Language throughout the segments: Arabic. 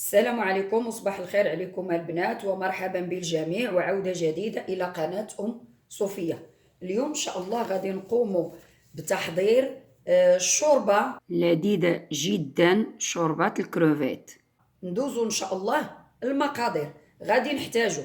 السلام عليكم وصباح الخير عليكم البنات ومرحبا بالجميع وعودة جديدة إلى قناة صوفيا. اليوم إن شاء الله غادي نقوم بتحضير شوربة لذيذة جدا، شوربة الكروفيت. ندوزو إن شاء الله المقادير. غادي نحتاجو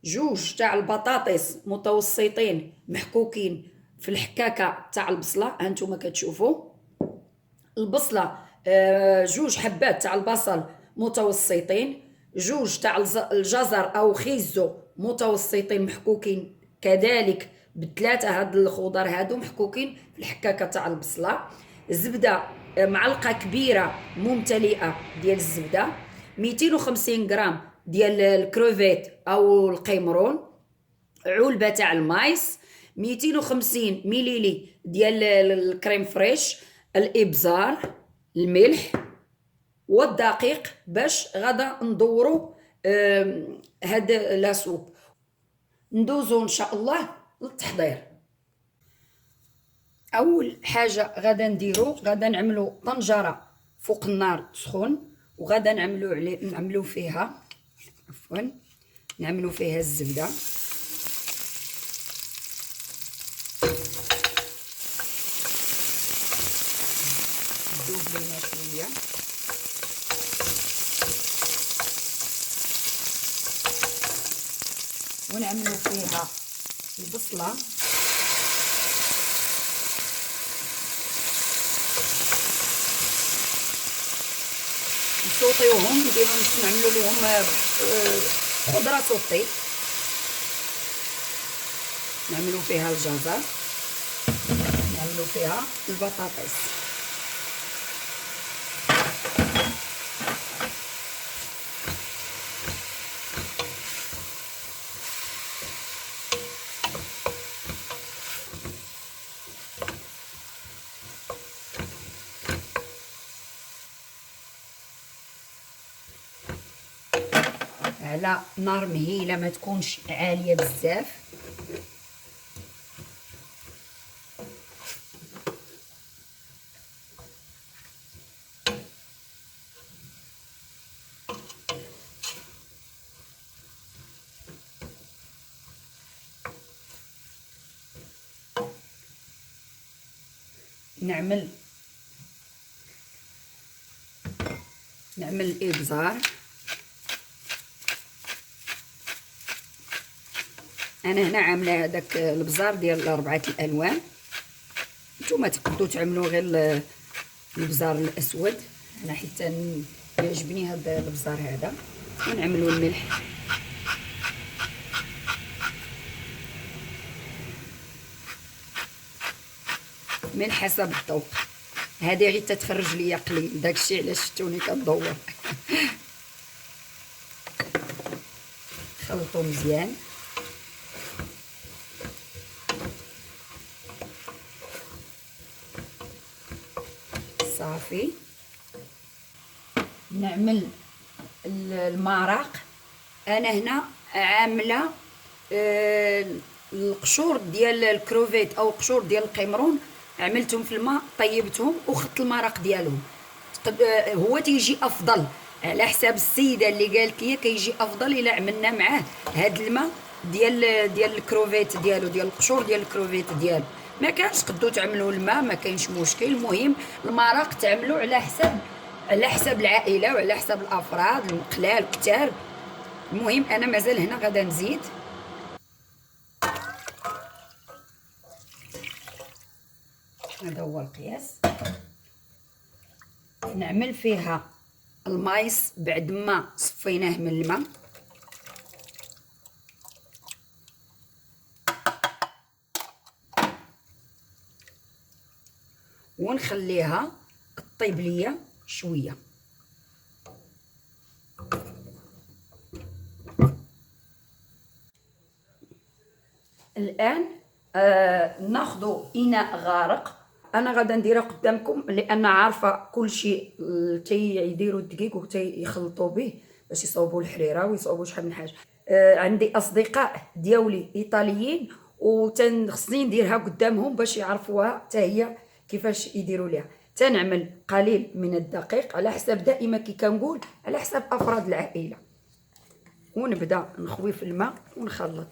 جوج تاع البطاطس متوسطين محكوكين في الحكاكة تاع البصلة، هانتوما كتشوفوا البصلة، جوج حبات تاع البصل متوسطين، جوج تاع الجزر او خيزو متوسطين محكوكين كذلك بثلاثه. هاد الخضر هادو محكوكين في الحكاكه تاع البصله. زبده، معلقه كبيره ممتلئه ديال الزبده، 250 غرام ديال الكروفيت او القيمرون، علبه تاع المايس، 250 مليلي ديال الكريم فريش، الابزار، الملح والدقيق باش غادا ندورو هاد لاسوب. ندوزو ان شاء الله للتحضير. اول حاجه غادا نديرو، غادا نعملو طنجره فوق النار سخون، وغادا نعملو فيها نعملو فيها الزبده. ندوب لينا شويه، ونعملو فيها البصله، نسوطيوهم، نعملو ليهم خضره سوطي، نعملو فيها الجزر، نعملو فيها البطاطس. على نار مهيله، ما تكونش عاليه بزاف. نعمل الابزار. انا هنا عامله هذاك البزار ديال 4 الالوان، نتوما تقدروا تعملوا غير البزار الاسود، انا حيت يعجبني هذا البزار هذا. ونعملوا الملح، حسب الذوق. هذه غير تتخرج ليا قليل، داكشي علاش شفتوني كندور. خلطوا مزيان. صافي. نعمل المرق. انا هنا عامله القشور ديال الكروفيت او قشور ديال القمرون، عملتهم في الماء، طيبتهم وخدت المرق ديالهم. هو تيجي افضل على حساب السيده اللي قالت لي كيجي افضل الا عملنا معاه هاد الماء ديال الكروفيت ديالو، ديال القشور ديال الكروفيت ديالو. ما كانش تقدروا تعملوا الماء، ما كاينش مشكل. المهم المرق تعملوا على حساب العائله وعلى حساب الافراد، القلال كتار. المهم انا مازال هنا غادا نزيد. هذا هو القياس. نعمل فيها المايس بعد ما صفيناه من الماء، ونخليها طيب ليا شويه. الان ناخذ اناء غارق. انا غادا نديرها قدامكم لان عارفه كل شيء تيديروا الدقيق وتيخلطوا به باش يصوبوا الحريره ويصوبوا شحال من حاجه. عندي اصدقاء ديالي ايطاليين وتنخصني نديرها قدامهم باش يعرفوها حتى هي كيفاش يديروا ليها. تنعمل قليل من الدقيق على حسب، دائما كي كنقول على حسب افراد العائله. ونبدا نخوي في الماء ونخلط.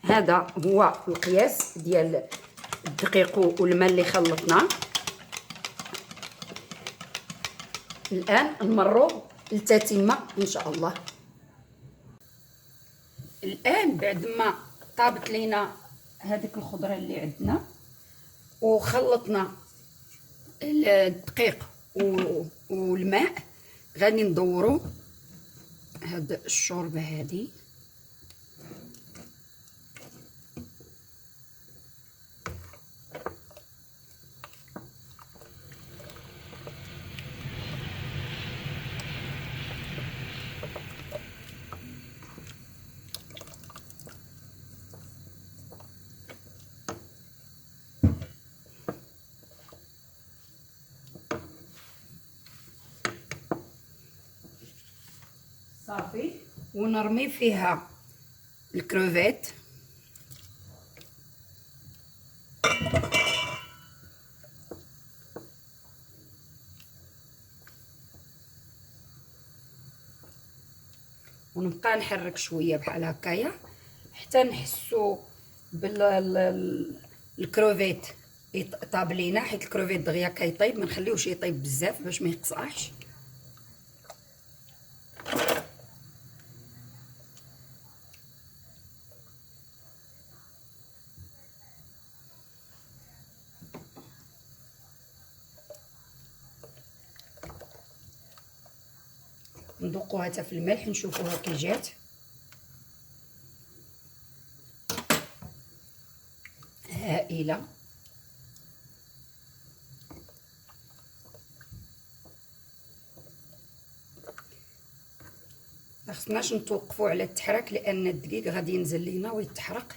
هذا هو القياس ديال الدقيق والماء اللي خلطناه. الان نمروا للتتمه ان شاء الله. الان بعد ما طابت لينا هذيك الخضره اللي عندنا وخلطنا الدقيق والماء، غادي ندوروا هاد الشوربه هذه. صافي، ونرمي فيها الكروفيت. ونبقى نحرك شويه بحال هكايا حتى نحسو الكروفيت طاب لينا، حيت الكروفيت دغيا كيطيب، ما نخليوش يطيب بزاف باش ما يقصعش. ندوقوها حتى في الملح نشوفوها كي جات. هائله. ما خصناش نتوقفوا على التحرك لان الدقيق غادي ينزل لينا ويتحرق.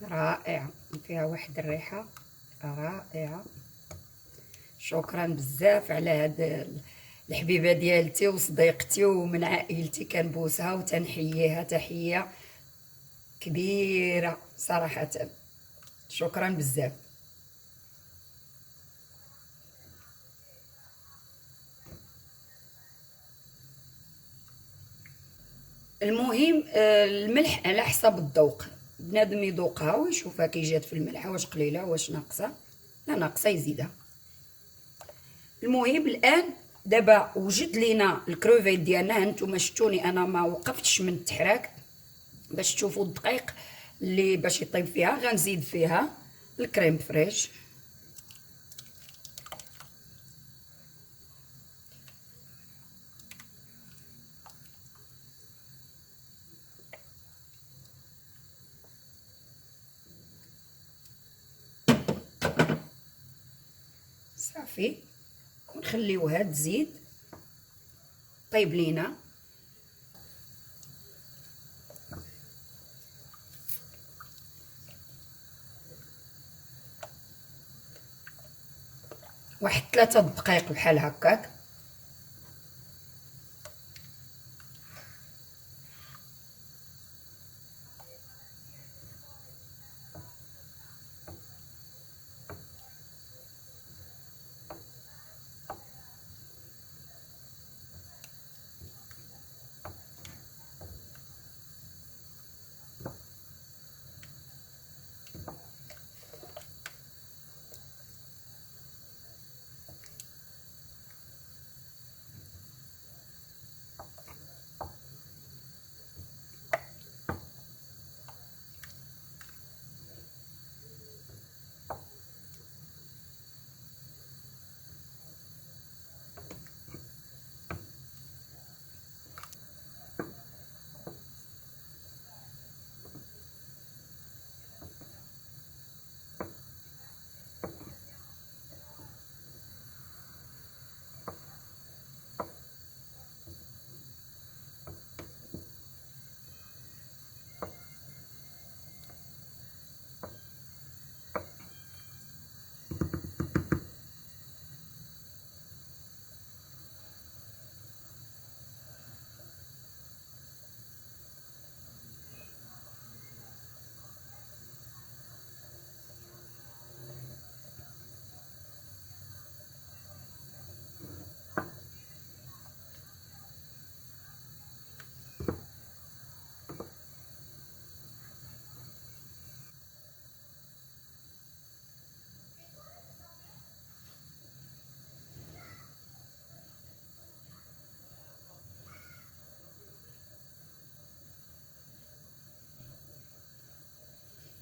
رائعه، فيها واحد الريحه رائعه. شكرا بزاف على هاد الحبيبه ديالتي وصديقتي ومن عائلتي، كنبوسها وتنحييها تحيه كبيره صراحه. شكرا بزاف. المهم الملح على حسب الذوق، بنادم يذوقها ويشوفها كي جات في الملحه واش قليله واش ناقصه، لا ناقصه يزيدها. المهم الان دابا وجد لينا الكروفيت ديالنا. هانتوما شفتوني انا ما وقفتش من التحراك باش تشوفوا الدقيق اللي باش يطيب فيها. غنزيد فيها الكريم فريش، صافي، ونخليوها تزيد طيب لينا. واحد 3 دقائق بحال هكاك.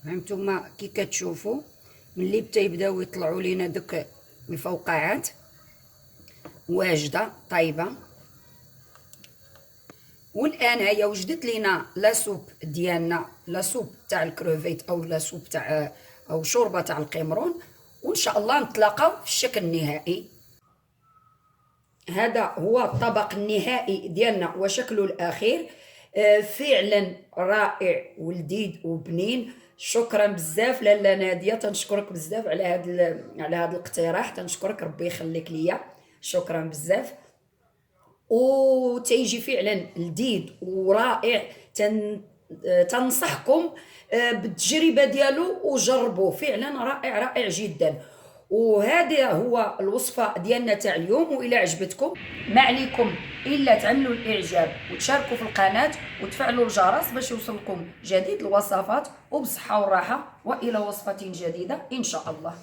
هانتوما كي كتشوفوا ملي بدا يبداو يطلعوا لينا دوك الفوقعات واجده طايبه. والان هيا وجدت لينا لا سوب ديالنا، لا سوب تاع الكروفيت او لا سوب تاع او شوربه تاع القمرون، وان شاء الله نتلاقاو في الشكل النهائي. هذا هو الطبق النهائي ديالنا وشكله الاخير. فعلا رائع ولذيذ وبنين. شكرا بزاف لاله ناديه، تنشكرك بزاف على هذا الاقتراح، تنشكرك ربي يخليك ليا، شكرا بزاف. وتيجي فعلا لذيذ ورائع. تنصحكم بالتجربه ديالو وجربوه، فعلا رائع رائع جدا. وهذا هو الوصفه ديالنا تاع اليوم. والى عجبتكم ما عليكم الا تعملوا الاعجاب وتشاركوا في القناه وتفعلوا الجرس باش يوصلكم جديد الوصفات، وبصحه وراحه، والى وصفه جديده ان شاء الله.